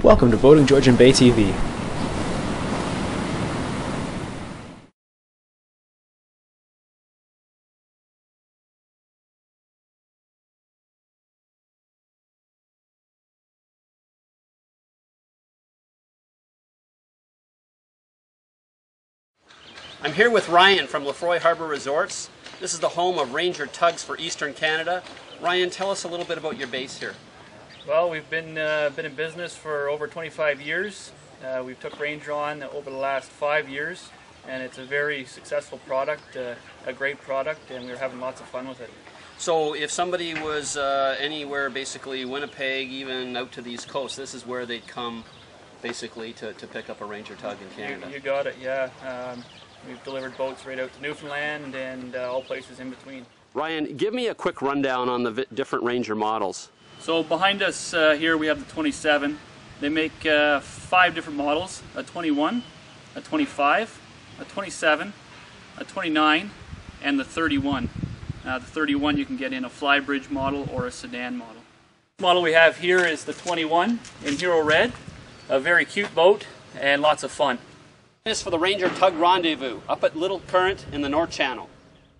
Welcome to Boating Georgian Bay TV. I'm here with Ryan from Lefroy Harbour Resorts. This is the home of Ranger Tugs for Eastern Canada. Ryan, tell us a little bit about your base here. Well, we've been in business for over 25 years. We've took Ranger on over the last 5 years, and it's a very successful product, a great product, and we're having lots of fun with it. So if somebody was anywhere, basically Winnipeg, even out to the East Coast, this is where they'd come basically to pick up a Ranger Tug in Canada. You got it, yeah. We've delivered boats right out to Newfoundland and all places in between. Ryan, give me a quick rundown on the different Ranger models. So behind us here we have the 27. They make 5 different models: a 21, a 25, a 27, a 29, and the 31. The 31 you can get in a flybridge model or a sedan model. The model we have here is the 21 in Hero Red. A very cute boat and lots of fun. This is for the Ranger Tug Rendezvous up at Little Current in the North Channel.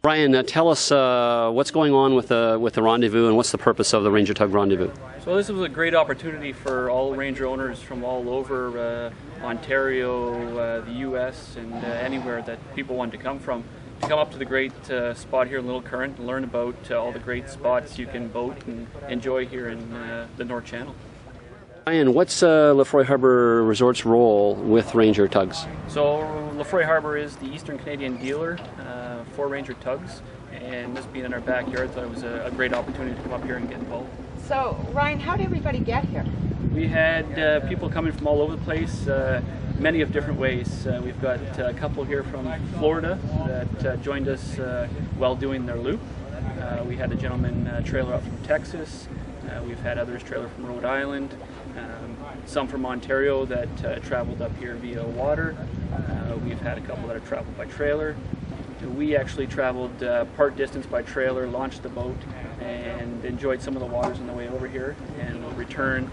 Ryan, tell us what's going on with the Rendezvous and what's the purpose of the Ranger Tug Rendezvous? So this was a great opportunity for all Ranger owners from all over Ontario, the U.S. and anywhere that people wanted to come from, to come up to the great spot here in Little Current and learn about all the great spots you can boat and enjoy here in the North Channel. Ryan, what's Lefroy Harbour Resort's role with Ranger Tugs? So Lefroy Harbour is the Eastern Canadian dealer for Ranger Tugs, and this being in our backyard, thought it was a great opportunity to come up here and get involved. So Ryan, how did everybody get here? We had people coming from all over the place, many of different ways. We've got a couple here from Florida that joined us while doing their loop. We had a gentleman trailer up from Texas. We've had others trailer from Rhode Island. Some from Ontario that traveled up here via water. We've had a couple that have traveled by trailer. We actually traveled part distance by trailer, launched the boat, and enjoyed some of the waters on the way over here, and we'll return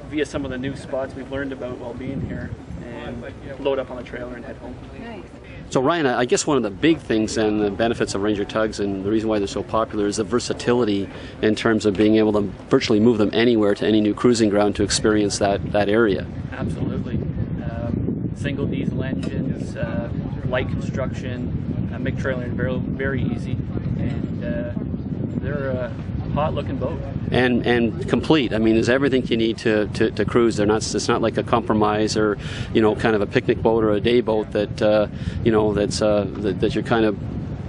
via some of the new spots we've learned about while being here, and load up on the trailer and head home. Nice. So Ryan, I guess one of the big things and the benefits of Ranger Tugs and the reason why they're so popular is the versatility in terms of being able to virtually move them anywhere to any new cruising ground to experience that area. Absolutely. Single diesel engines, light construction, make trailing very, very easy, and they're a hot looking boat. And complete. I mean, there's everything you need to cruise. It's not like a compromise or, kind of a picnic boat or a day boat that, that you're kind of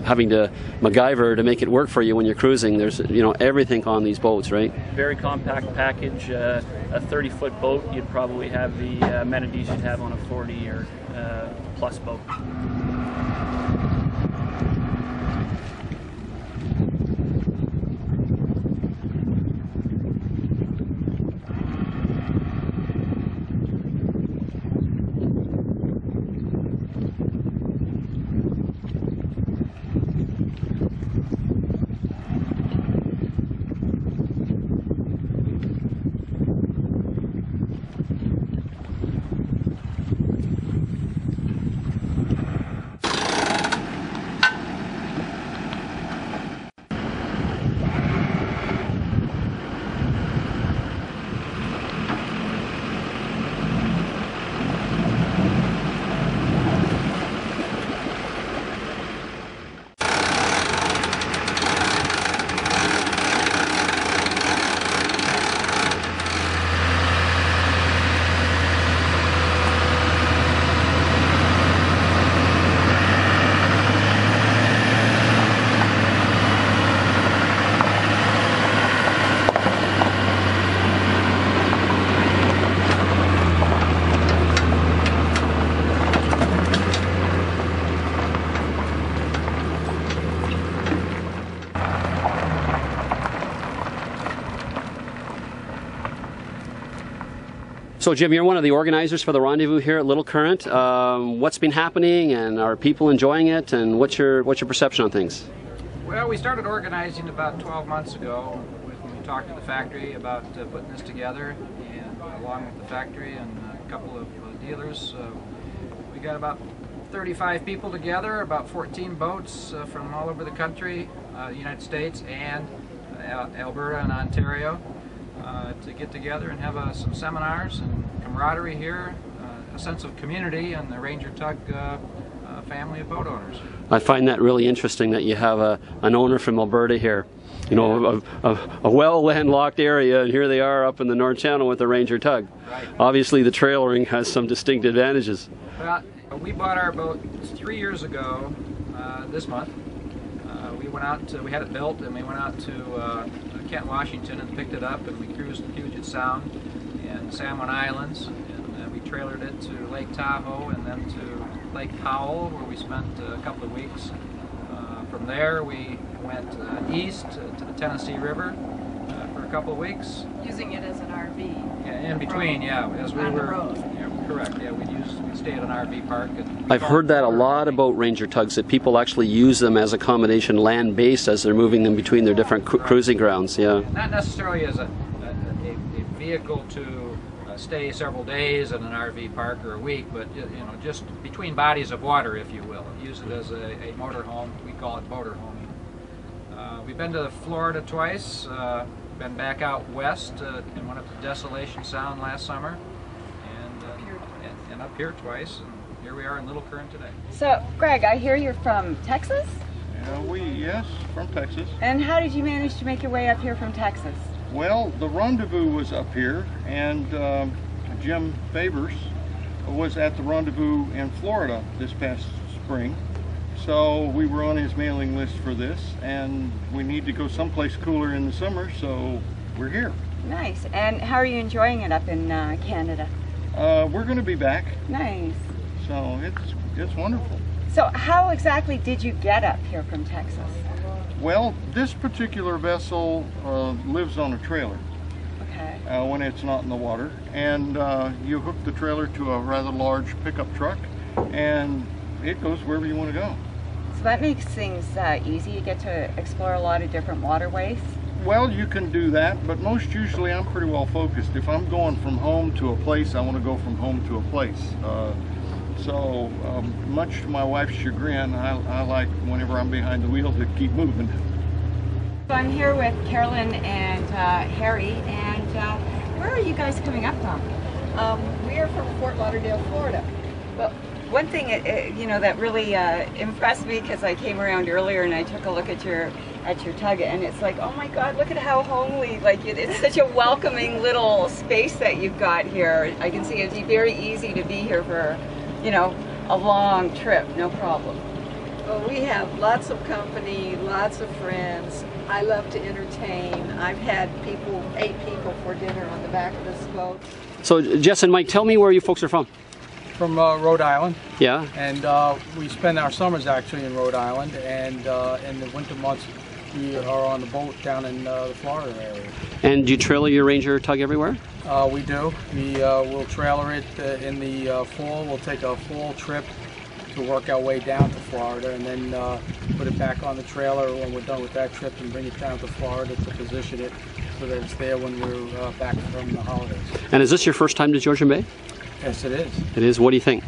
having to MacGyver to make it work for you when you're cruising. There's, everything on these boats, right? Very compact package. A 30-foot boat, you'd probably have the amenities you'd have on a 40 or plus boat. So Jim, you're one of the organizers for the Rendezvous here at Little Current. What's been happening, and are people enjoying it, and what's your perception on things? Well, we started organizing about 12 months ago when we talked to the factory about putting this together, and along with the factory and a couple of dealers, we got about 35 people together, about 14 boats from all over the country, United States and Alberta and Ontario, to get together and have some seminars and camaraderie here, a sense of community and the Ranger Tug family of boat owners. I find that really interesting that you have an owner from Alberta here. You know, a well-landlocked area, and here they are up in the North Channel with the Ranger Tug. Right. Obviously, the trailering has some distinct advantages. Well, we bought our boat 3 years ago this month. We went out we had it built, and we went out to Kent, Washington, and picked it up, and we cruised Puget Sound and San Juan Islands, and we trailered it to Lake Tahoe and then to Lake Powell, where we spent a couple of weeks. From there, we went east to the Tennessee River for a couple of weeks. Using it as an RV. Yeah, in between, yeah, as we on the were. road. Yeah, correct. Yeah, we'd stay at an RV park. I've heard that a lot about Ranger Tugs, that people actually use them as accommodation land-based as they're moving them between their different cruising grounds. Yeah. Not necessarily as a vehicle to stay several days in an RV park or a week, but just between bodies of water, if you will. Use it as a motorhome. We call it motorhoming. We've been to Florida twice. Been back out west and went up to Desolation Sound last summer, and up here twice. And here we are in Little Current today. So, Greg, I hear you're from Texas? Yes, from Texas. And how did you manage to make your way up here from Texas? Well, the rendezvous was up here, and Jim Favors was at the rendezvous in Florida this past spring. So we were on his mailing list for this, and we need to go someplace cooler in the summer, so we're here. Nice. And how are you enjoying it up in Canada? We're going to be back. Nice. So it's wonderful. So how exactly did you get up here from Texas? Well, this particular vessel lives on a trailer. Okay. When it's not in the water, and you hook the trailer to a rather large pickup truck, and it goes wherever you want to go. So that makes things easy. You get to explore a lot of different waterways. Well, you can do that, but most usually I'm pretty well focused. If I'm going from home to a place, I want to go from home to a place. So much to my wife's chagrin, I like, whenever I'm behind the wheel, to keep moving. So I'm here with Carolyn and Harry, and where are you guys coming up from? We are from Fort Lauderdale, Florida. Well, one thing that really impressed me, because I came around earlier and I took a look at your tug, and it's like, oh my God, look at how homely, like it's such a welcoming little space that you've got here. I can see it'd be very easy to be here for, a long trip, no problem. Well, we have lots of company, lots of friends. I love to entertain. I've had 8 people for dinner on the back of this boat. So, Jess and Mike, tell me where you folks are from. From Rhode Island. Yeah. And we spend our summers actually in Rhode Island, and in the winter months we are on the boat down in the Florida area. And do you trailer your Ranger Tug everywhere? We do. We will trailer it in the fall. We'll take a fall trip to work our way down to Florida, and then put it back on the trailer when we're done with that trip, and bring it down to Florida to position it so that it's there when we're back from the holidays. And is this your first time to Georgian Bay? Yes, it is. It is. What do you think?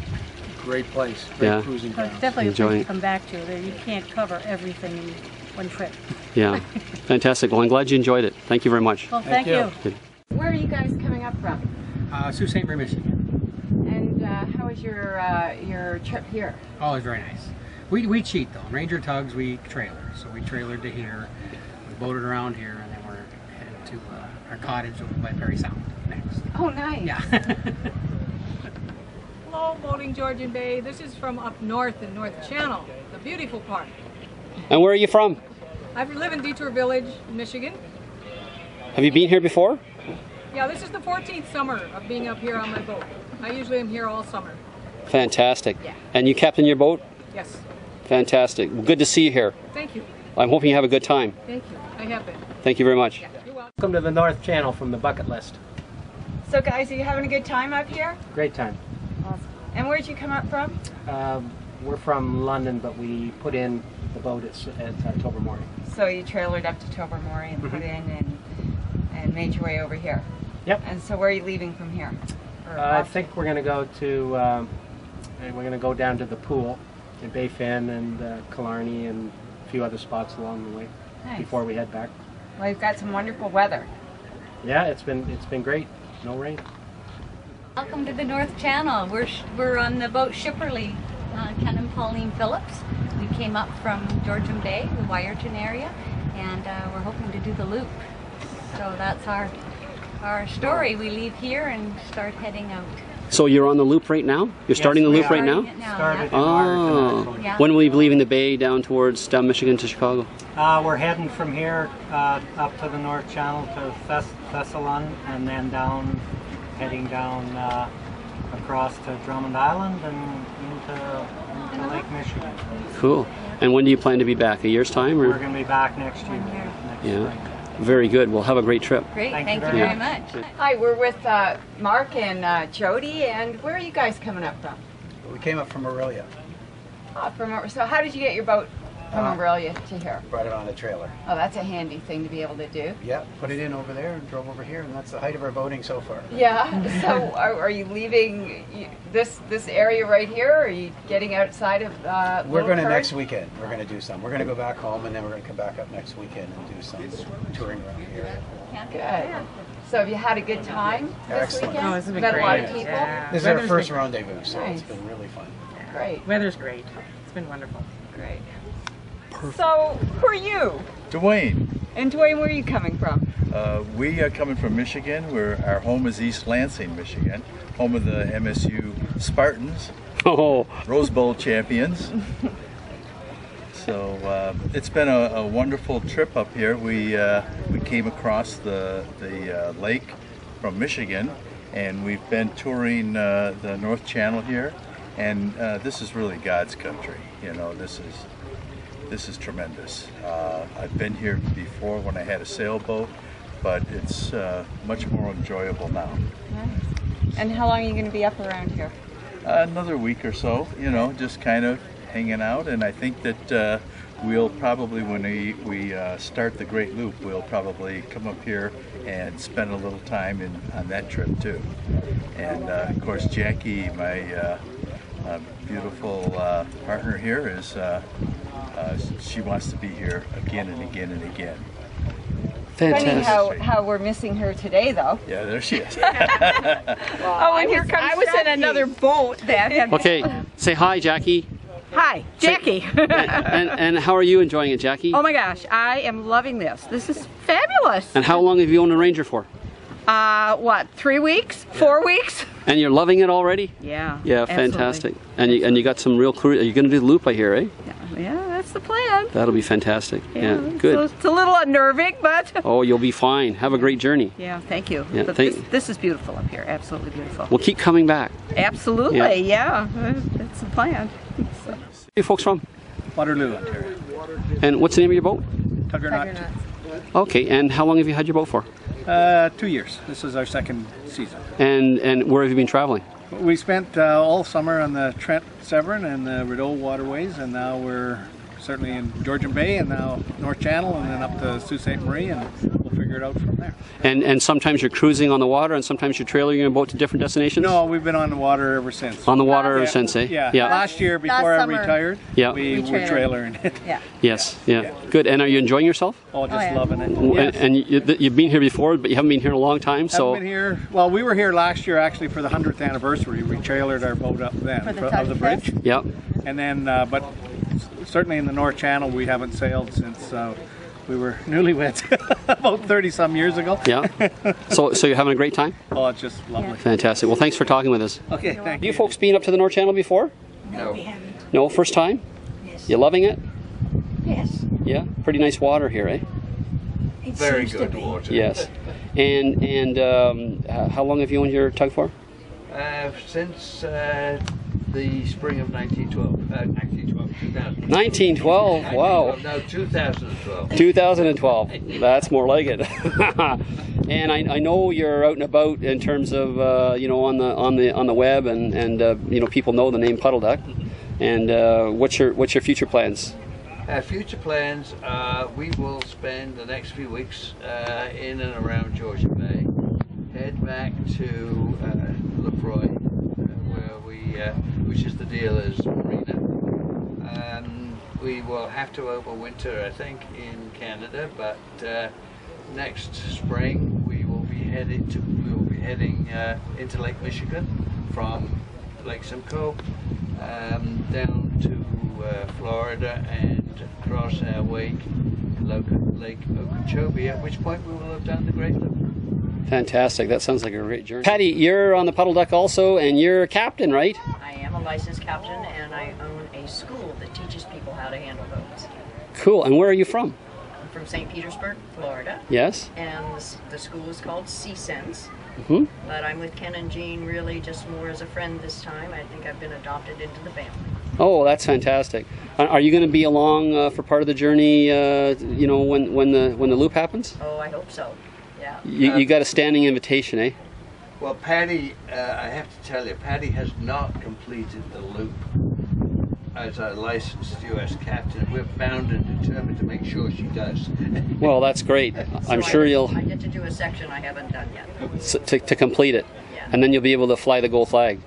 Great place. Great cruising Well, ground. it's definitely Enjoy a place it. to come back to. You can't cover everything in one trip. Yeah. Fantastic. Well, I'm glad you enjoyed it. Thank you very much. Well, thank you. Where are you guys coming up from? Sault Ste. Marie, Michigan. And how was your trip here? Oh, it was very nice. We cheat though. Ranger Tugs, we trailer. So we trailered to here, we boated around here, and then we're headed to our cottage over by Perry Sound next. Oh, nice. Yeah. Hello, Boating Georgian Bay. This is from up north in North Channel, the beautiful part. And where are you from? I live in Detour Village, Michigan. Have you been here before? Yeah, this is the 14th summer of being up here on my boat. I usually am here all summer. Fantastic. Yeah. And you captain your boat? Yes. Fantastic. Good to see you here. Thank you. I'm hoping you have a good time. Thank you. I have been. Thank you very much. Yeah, you're welcome. Welcome to the North Channel from the bucket list. So guys, are you having a good time up here? Great time. Awesome. And where'd you come up from? We're from London, but we put in the boat at Tobermory. So you trailered up to Tobermory and put in and made your way over here. Yep. And so where are you leaving from here? I think we're going to go to, we're going to go down to the pool in Bayfin and Killarney and a few other spots along the way before we head back. Well, you've got some wonderful weather. Yeah, it's been great. No rain. Welcome to the North Channel. We're on the boat Shipperley, Ken and Pauline Phillips. We came up from Georgian Bay, the Wyerton area, and we're hoping to do the loop. So that's our story. We leave here and start heading out. So you're on the loop right now? You're starting the loop right now? Started Oh. Yeah. When will you be leaving the bay down Michigan to Chicago? We're heading from here up to the North Channel to Thessalon, and then heading down across to Drummond Island and into Lake Michigan. Cool. And when do you plan to be back? A year's time? Or? We're going to be back next year. Yeah. Very good. Well, have a great trip. Great. Thank you very much. Hi, we're with Mark and Jody, and where are you guys coming up from? We came up from Aurelia. So how did you get your boat from Aurelia to here? Brought it on a trailer. Oh, that's a handy thing to be able to do. Yeah, put it in over there and drove over here, and that's the height of our boating so far. Yeah. So are you leaving this area right here, or are you getting outside of We're going to Current? next weekend. We're going to do some. We're going to go back home, and then we're going to come back up next weekend and do some touring around here. Good. So have you had a good time this Excellent. weekend? Oh, this has been Met a lot great. of people? Yeah. This is our first rendezvous, so Nice. it's been really fun. Great. Weather's great. It's been wonderful. Great. So, who are you? Dwayne. And Dwayne, where are you coming from? We are coming from Michigan. Our home is East Lansing, Michigan, home of the MSU Spartans, Rose Bowl champions. So it's been a wonderful trip up here. We came across the lake from Michigan, and we've been touring the North Channel here. And this is really God's country. You know, this is tremendous. I've been here before when I had a sailboat, but it's much more enjoyable now. Nice. And how long are you going to be up around here? Another week or so, you know, just kind of hanging out. And I think that we'll probably, when we start the Great Loop, we'll probably come up here and spend a little time on that trip too. And of course, Jackie, my beautiful partner here, is she wants to be here again and again and again. Funny how we're missing her today, though. Yeah, there she is. And here comes I was in another boat that had... Okay, say hi, Jackie. Hi, Jackie. and how are you enjoying it, Jackie? Oh my gosh, I am loving this. This is fabulous. And how long have you owned a Ranger for? What, 3 weeks? 4 weeks? And you're loving it already? Yeah. Yeah, fantastic. And you got some real crew. Are you going to do the loop, I hear, eh? Yeah, that's the plan. That'll be fantastic. Yeah, good. So it's a little unnerving, but... Oh, you'll be fine. Have a great journey. Yeah, thank you. Yeah, But this is beautiful up here. Absolutely beautiful. We'll keep coming back. Absolutely, yeah. That's the plan. So. Where are you folks from? Waterloo, Ontario. And what's the name of your boat? Tugger Nut. Okay, and how long have you had your boat for? 2 years. This is our second season. And where have you been traveling? We spent all summer on the Trent, Severn, and the Rideau waterways, and now we're certainly in Georgian Bay, and now North Channel, and then up to Sault Ste. Marie, and we'll figure it out from there. And sometimes you're cruising on the water, and sometimes you're trailering your boat to different destinations? No, we've been on the water ever since. On the water ever since, eh? Yeah. Yeah. Last year, before I retired, yeah. we were trailering it. Yeah. Yes, yeah. Good. And are you enjoying yourself? Oh, just loving it. And you've been here before, but you haven't been here in a long time, so... Haven't been here. Well, we were here last year, actually, for the 100th anniversary. We trailered our boat up then of the bridge. Yeah. And then, but certainly in the North Channel, we haven't sailed since we were newlyweds about 30-some years ago. Yeah. So you're having a great time? Oh, it's just lovely. Fantastic. Well, thanks for talking with us. Okay, thank you. You folks been up to the North Channel before? No, we haven't. No, first time? Yes. You loving it? Yes. Yeah? Pretty nice water here, eh? Very good water. Yes. And how long have you owned your tug for? Since the spring of 2012, 1912, wow. No, 2012. 2012, that's more like it. And I know you're out and about in terms of you know, on the web, and you know, people know the name Puddle Duck. And what's your future plans? Future plans, we will spend the next few weeks in and around Georgian Bay, head back to Lefroy, which is the dealer's marina. We will have to overwinter, I think, in Canada, but next spring we will be heading into Lake Michigan from Lake Simcoe down to Florida and across our wake Lake Okeechobee, at which point we will have done the Great Loop. Fantastic. That sounds like a great journey. Patty, you're on the Puddle Duck also, and you're a captain, right? I am a licensed captain, and I own a school that teaches people how to handle boats. Cool. And where are you from? I'm from St. Petersburg, Florida. Yes. And the school is called Sea Sense. Mm-hmm. But I'm with Ken and Jean really just more as a friend this time. I think I've been adopted into the family. Oh, that's fantastic. Are you going to be along for part of the journey, you know, when the loop happens? Oh, I hope so. Yeah. You got a standing invitation, eh? Well, Patty, I have to tell you, Patty has not completed the loop as a licensed U.S. captain. We're bound and determined to make sure she does. Well, that's great. I'm sure you'll... I get to do a section I haven't done yet. To complete it. Yeah. And then you'll be able to fly the gold flag.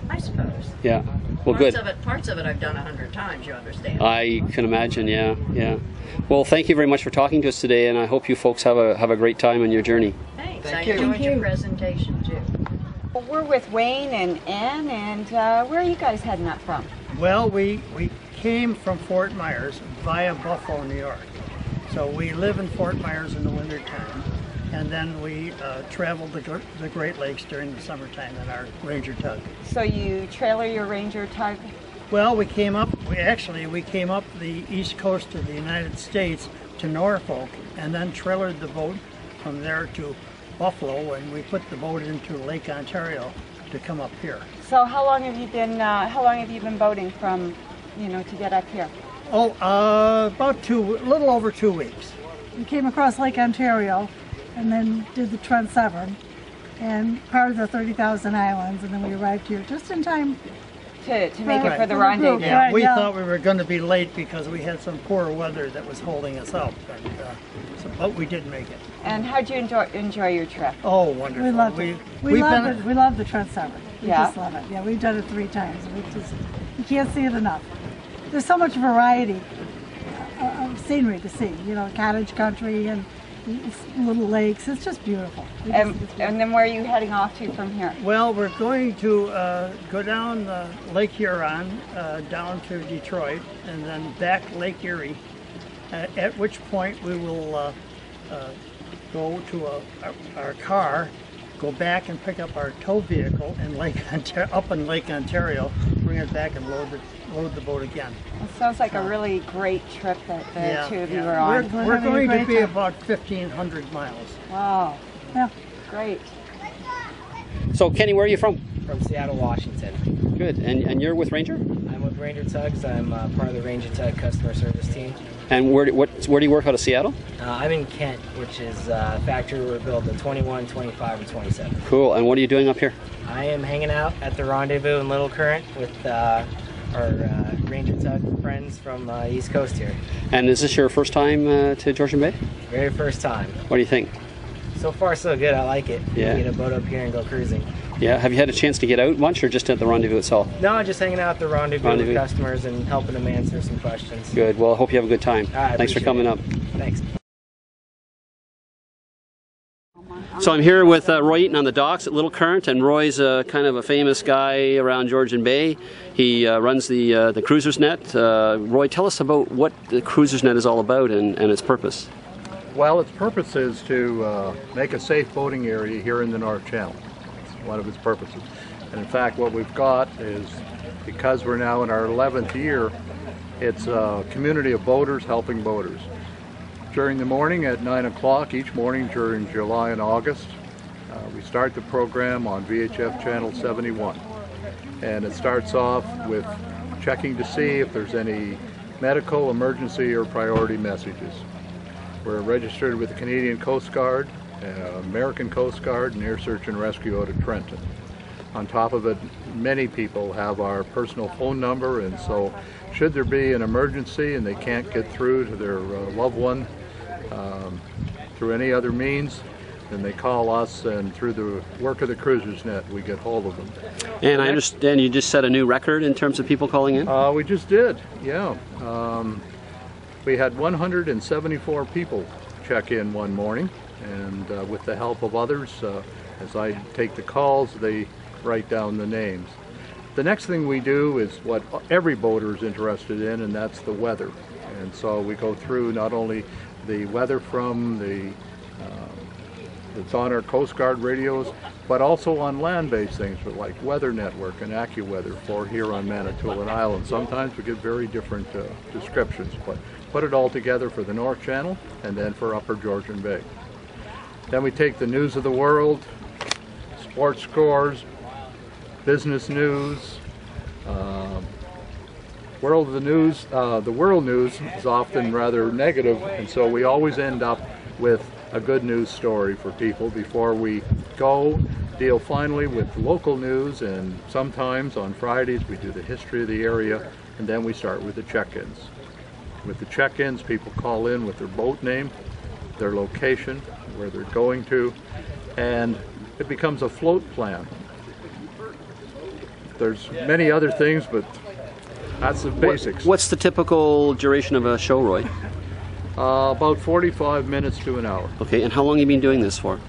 I suppose. Yeah. Well, parts good. Parts of it I've done 100 times, you understand. I can imagine, yeah, yeah. Well, thank you very much for talking to us today, and I hope you folks have a great time on your journey. Thanks. I enjoyed your presentation, too. Well, we're with Wayne and Ann, and where are you guys heading up from? Well, we came from Fort Myers via Buffalo, New York. So we live in Fort Myers in the wintertime, and then we traveled the Great Lakes during the summertime in our Ranger tug. So you trailer your Ranger tug? Well, we came up the east coast of the United States to Norfolk, and then trailered the boat from there to Buffalo, and we put the boat into Lake Ontario to come up here. So how long have you been boating from, you know, to get up here? Oh, about a little over 2 weeks. We came across Lake Ontario and then did the Trent Severn and part of the 30,000 Islands, and then we arrived here just in time to make it for the rendezvous. Yeah, Right, we yeah. thought we were going to be late because we had some poor weather that was holding us up, but we did make it. And how'd you enjoy your trip? Oh, wonderful. We loved it. We love the Trent Severn. We just love it. Yeah, we've done it 3 times. You can't see it enough. There's so much variety of scenery to see. You know, cottage country and little lakes. It's just beautiful. And then where are you heading off to from here? Well, we're going to go down Lake Huron, down to Detroit, and then back Lake Erie, at which point we will go to our car, go back and pick up our tow vehicle in up in Lake Ontario, bring it back and load the boat again. It sounds like a really great trip that the two of you are on. We're going to be about 1,500 miles. Wow. Yeah. Great. So, Kenny, where are you from? From Seattle, Washington. Good. And you're with Ranger? I'm with Ranger Tugs. I'm part of the Ranger Tug customer service team. And where do you work out of Seattle? I'm in Kent, which is a factory where we build the 21, 25, and 27. Cool. And what are you doing up here? I am hanging out at the Rendezvous in Little Current with our Ranger Tug friends from East Coast here. And is this your first time to Georgian Bay? Very first time. What do you think? So far, so good. I like it. Yeah. Get a boat up here and go cruising. Yeah. Have you had a chance to get out much, or just at the Rendezvous itself? No, just hanging out at the Rendezvous with customers and helping them answer some questions. Good. Well, I hope you have a good time. Thanks for coming up. Thanks. So I'm here with Roy Eaton on the docks at Little Current, and Roy's kind of a famous guy around Georgian Bay. He runs the Cruisers Net. Roy, tell us about what the Cruisers Net is all about and its purpose. Well, its purpose is to make a safe boating area here in the North Channel. It's one of its purposes. And in fact, what we've got is, because we're now in our 11th year, it's a community of boaters helping boaters. During the morning at 9 o'clock each morning during July and August, we start the program on VHF Channel 71. And it starts off with checking to see if there's any medical, emergency, or priority messages. We're registered with the Canadian Coast Guard, American Coast Guard, and Air Search and Rescue out of Trenton. On top of it, many people have our personal phone number, and so should there be an emergency and they can't get through to their loved one through any other means, and they call us, and through the work of the Cruisers Net, we get hold of them. And I understand you just set a new record in terms of people calling in? We just did, yeah. We had 174 people check in one morning, and with the help of others, as I take the calls, they write down the names. The next thing we do is what every boater is interested in, and that's the weather. And so we go through not only the weather from that's on our Coast Guard radios, but also on land-based things like Weather Network and AccuWeather for here on Manitoulin Island. Sometimes we get very different descriptions, but put it all together for the North Channel and then for Upper Georgian Bay. Then we take the news of the world, sports scores, business news, world of the news. The world news is often rather negative, and so we always end up with a good news story for people before we go. Deal finally with local news, and sometimes on Fridays we do the history of the area, and then we start with the check-ins. With the check-ins, people call in with their boat name, their location, where they're going to, and it becomes a float plan. There's many other things, but that's the basics. What's the typical duration of a show, Roy? About 45 minutes to an hour. Okay, and how long have you been doing this for?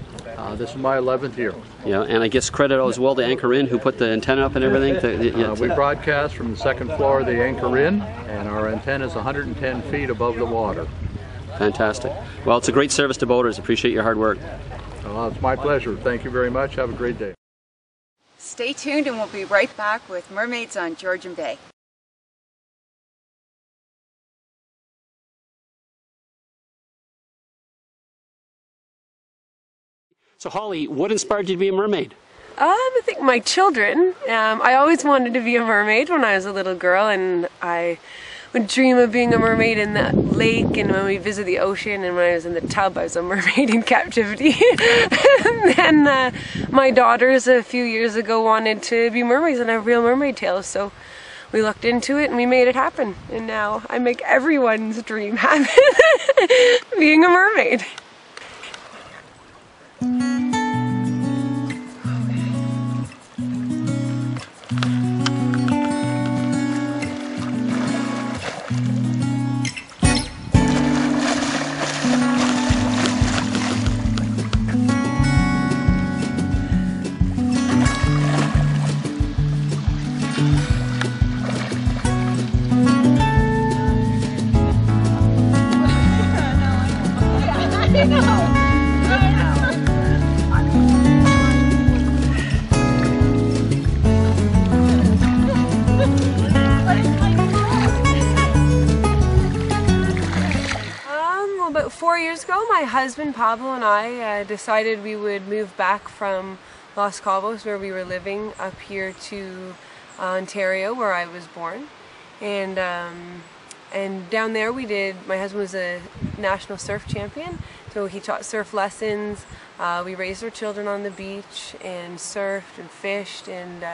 This is my 11th year. Yeah, and I guess credit as well to Anchor Inn, who put the antenna up and everything. We broadcast from the second floor of the Anchor Inn, and our antenna is 110 feet above the water. Fantastic. Well, it's a great service to boaters. Appreciate your hard work. It's my pleasure. Thank you very much. Have a great day. Stay tuned and we'll be right back with Mermaids on Georgian Bay. So Holly, what inspired you to be a mermaid? I think my children. I always wanted to be a mermaid when I was a little girl, and I would dream of being a mermaid in the lake, and when we visit the ocean, and when I was in the tub I was a mermaid in captivity. And then my daughters a few years ago wanted to be mermaids and have real mermaid tails, so we looked into it and we made it happen, and now I make everyone's dream happen, being a mermaid. About 4 years ago, my husband Pablo and I decided we would move back from Los Cabos, where we were living, up here to Ontario, where I was born. And down there my husband was a national surf champion, so he taught surf lessons. We raised our children on the beach and surfed and fished, and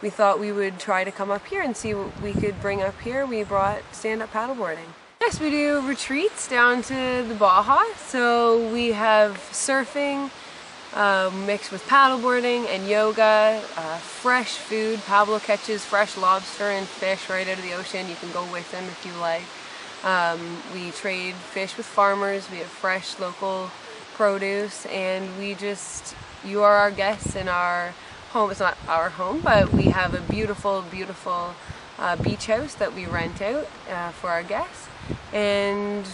we thought we would try to come up here and see what we could bring up here. We brought stand-up paddleboarding. Yes, we do retreats down to the Baja, so we have surfing mixed with paddleboarding and yoga, fresh food. Pablo catches fresh lobster and fish right out of the ocean. You can go with him if you like. We trade fish with farmers. We have fresh local produce, and you are our guests in our home. It's not our home, but we have a beautiful, beautiful beach house that we rent out for our guests. And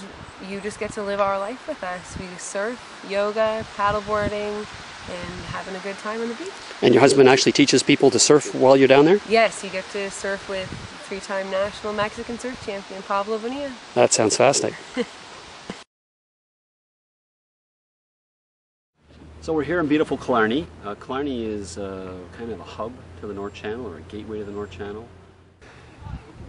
you just get to live our life with us. We surf, yoga, paddleboarding, and having a good time on the beach. And your husband actually teaches people to surf while you're down there? Yes, you get to surf with 3-time national Mexican surf champion Pablo Bonilla. That sounds fantastic. So we're here in beautiful Killarney. Killarney is kind of a hub to the North Channel, or a gateway to the North Channel.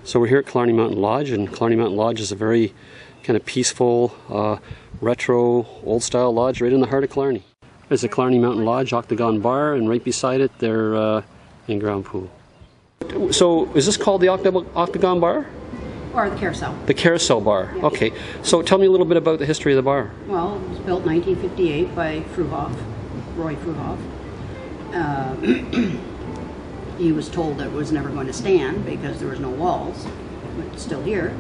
So we're here at Killarney Mountain Lodge, and Killarney Mountain Lodge is a very kind of peaceful, retro, old-style lodge right in the heart of Killarney. There's the Killarney Mountain Lodge Octagon Bar, and right beside it, their in-ground pool. So is this called the Octagon Bar? Or the Carousel. The Carousel Bar. Yeah. Okay. So tell me a little bit about the history of the bar. Well, it was built 1958 by Fruhoff, Roy Fruhoff. He was told that it was never going to stand because there was no walls, but it's still here.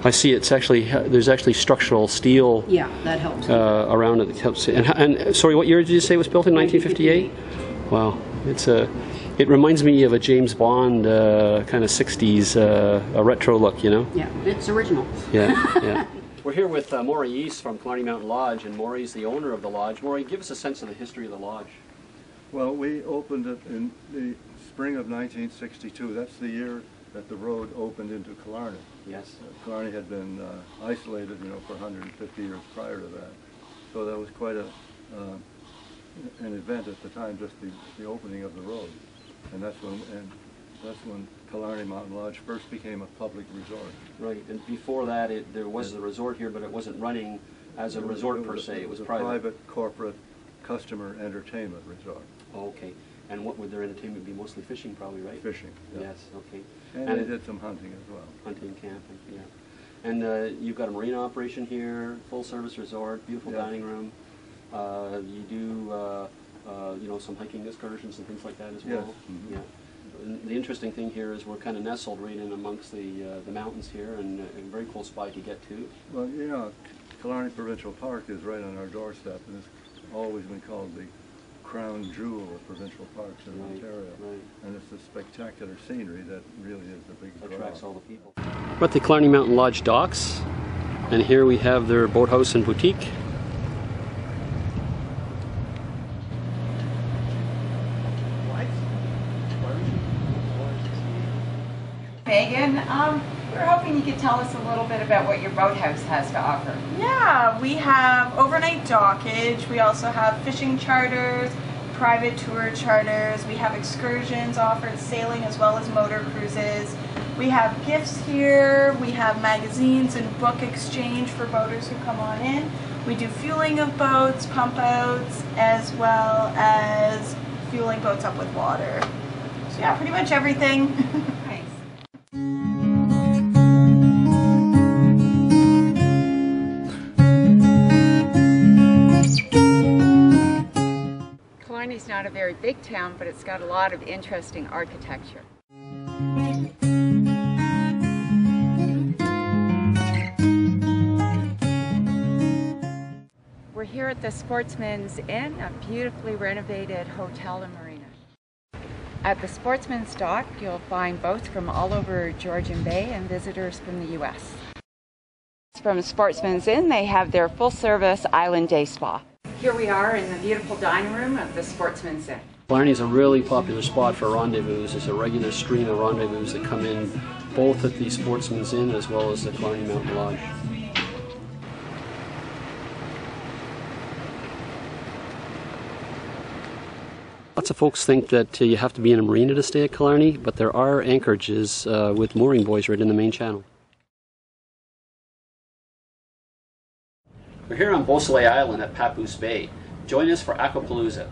I see. It's actually there's actually structural steel. Yeah, that helps. Around it that helps. And sorry, what year did you say it was built in? 1958. Wow, it reminds me of a James Bond kind of 60s a retro look, you know. Yeah, it's original. Yeah, yeah. We're here with Maury East from Killarney Mountain Lodge, and Maury's the owner of the lodge. Maury, give us a sense of the history of the lodge. Well, we opened it in the spring of 1962. That's the year that the road opened into Killarney. Yes. Killarney had been isolated, you know, for 150 years prior to that. So that was quite an event at the time, just the opening of the road. And that's when Killarney Mountain Lodge first became a public resort. Right, and before that there was a resort here, but it wasn't running as a resort per se. It was private. Private, corporate, customer entertainment resort. Oh, okay. And what would their entertainment be? Mostly fishing, probably, right? Fishing. Yeah. Yes. Okay. And they did some hunting as well. Hunting, camping, yeah. And you've got a marina operation here, full-service resort, beautiful dining room. You do, you know, some hiking excursions and things like that as well. Yes. Mm-hmm. Yeah. And the interesting thing here is we're kind of nestled right in amongst the mountains here, and a very cool spot to get to. Well, you know, Killarney Provincial Park is right on our doorstep, and it's always been called the crown jewel of provincial parks in Ontario. Right. And it's the spectacular scenery that really is the big draw. Attracts all the people. We're at the Killarney Mountain Lodge docks, and here we have their boathouse and boutique. Megan, we were hoping you could tell us a little bit about what your boathouse has to offer. Yeah, we have overnight dockage. We also have fishing charters, private tour charters. We have excursions offered, sailing as well as motor cruises. We have gifts here. We have magazines and book exchange for boaters who come on in. We do fueling of boats, pump outs, as well as fueling boats up with water. So yeah, pretty much everything. Killarney's not a very big town, but it's got a lot of interesting architecture. We're here at the Sportsman's Inn, a beautifully renovated hotel and marina. At the Sportsman's Dock, you'll find boats from all over Georgian Bay and visitors from the U.S. From Sportsman's Inn, they have their full-service Island Day Spa. Here we are in the beautiful dining room of the Sportsman's Inn. Killarney is a really popular spot for rendezvous. There's a regular stream of rendezvous that come in both at the Sportsman's Inn as well as the Killarney Mountain Lodge. Lots of folks think that you have to be in a marina to stay at Killarney, but there are anchorages with mooring buoys right in the main channel. We're here on Beausoleil Island at Papoose Bay. Join us for Aquapalooza.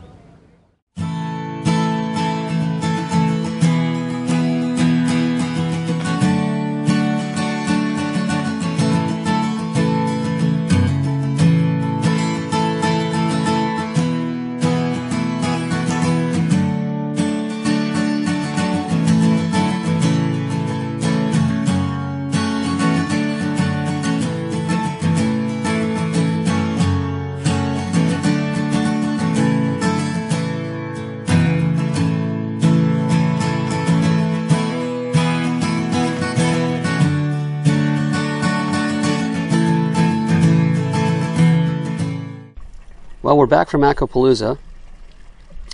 Well, we're back from Aquapalooza.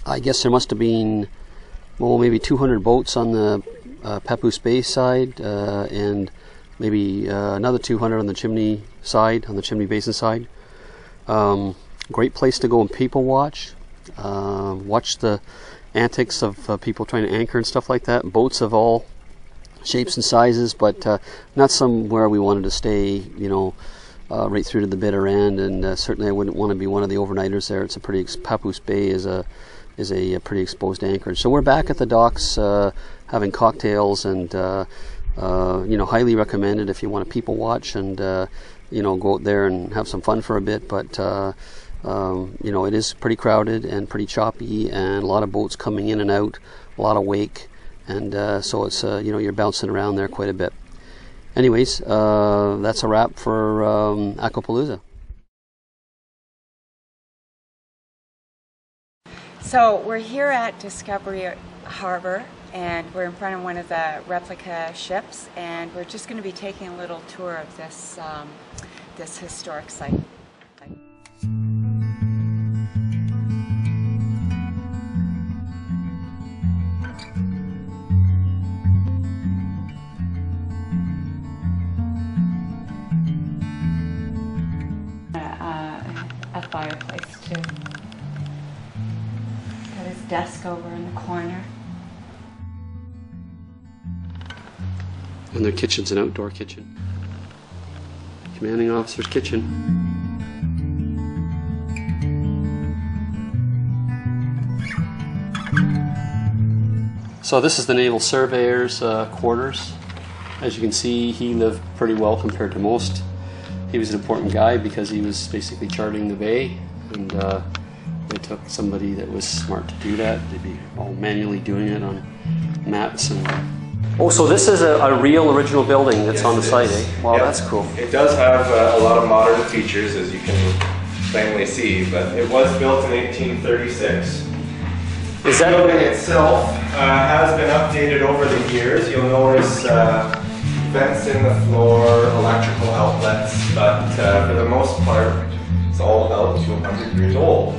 I guess there must have been, well, maybe 200 boats on the Papoose Bay side, and maybe another 200 on the Chimney side, on the Chimney Basin side. Great place to go and people watch. Watch the antics of people trying to anchor and stuff like that. Boats of all shapes and sizes, but not somewhere we wanted to stay, you know, right through to the bitter end, and certainly I wouldn't want to be one of the overnighters there. It's a pretty Papoose Bay is a pretty exposed anchorage. So we're back at the docks having cocktails and highly recommended if you want to people watch and go out there and have some fun for a bit. But it is pretty crowded and pretty choppy, and a lot of boats coming in and out, a lot of wake, and so it's you're bouncing around there quite a bit. Anyways, that's a wrap for Aquapalooza. So we're here at Discovery Harbor, and we're in front of one of the replica ships, and we're just going to be taking a little tour of this this historic site. A fireplace too. Got his desk over in the corner. And their kitchen's an outdoor kitchen. Commanding officer's kitchen. So this is the Naval Surveyor's quarters. As you can see, he lived pretty well compared to most. He was an important guy because he was basically charting the bay, and they took somebody that was smart to do that. They'd be all manually doing it on maps. And oh, so this is a real original building that's on the site, eh? Wow, that's cool. It does have a lot of modern features, as you can plainly see, but it was built in 1836. Is that the building itself has been updated over the years. You'll notice vents in the floor, electrical outlets, but for the most part, it's all about 200 years old.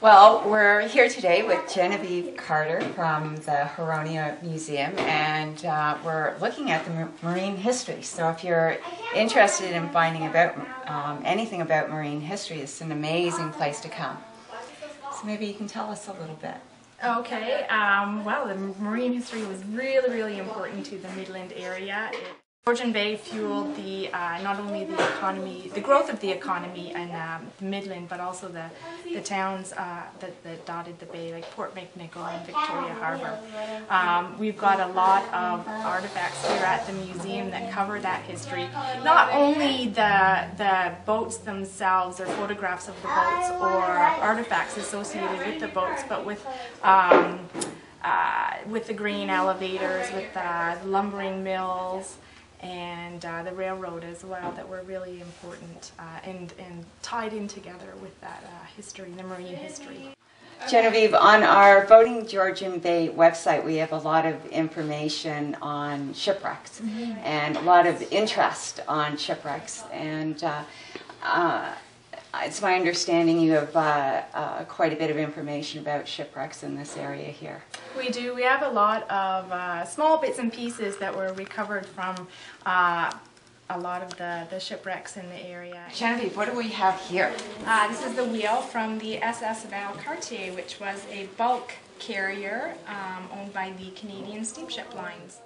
Well, we're here today with Genevieve Carter from the Huronia Museum, and we're looking at the marine history. So if you're interested in finding about anything about marine history, it's an amazing place to come. So maybe you can tell us a little bit. Okay, well, the marine history was really, really important to the Midland area. Georgian Bay fueled the not only the economy, the growth of the economy in the Midland, but also the towns that dotted the bay, like Port McNicoll and Victoria Harbour. We've got a lot of artifacts here at the museum that cover that history. Not only the boats themselves, or photographs of the boats, or artifacts associated with the boats, but with the grain elevators, with the lumbering mills, and the railroad as well, that were really important and tied in together with that history, the marine history. Genevieve, on our Voting Georgian Bay website, we have a lot of information on shipwrecks and a lot of interest on shipwrecks, and it's my understanding you have quite a bit of information about shipwrecks in this area here. We do. We have a lot of small bits and pieces that were recovered from a lot of the shipwrecks in the area. Genevieve, what do we have here? This is the wheel from the SS Valcartier, which was a bulk carrier owned by the Canadian Steamship Lines.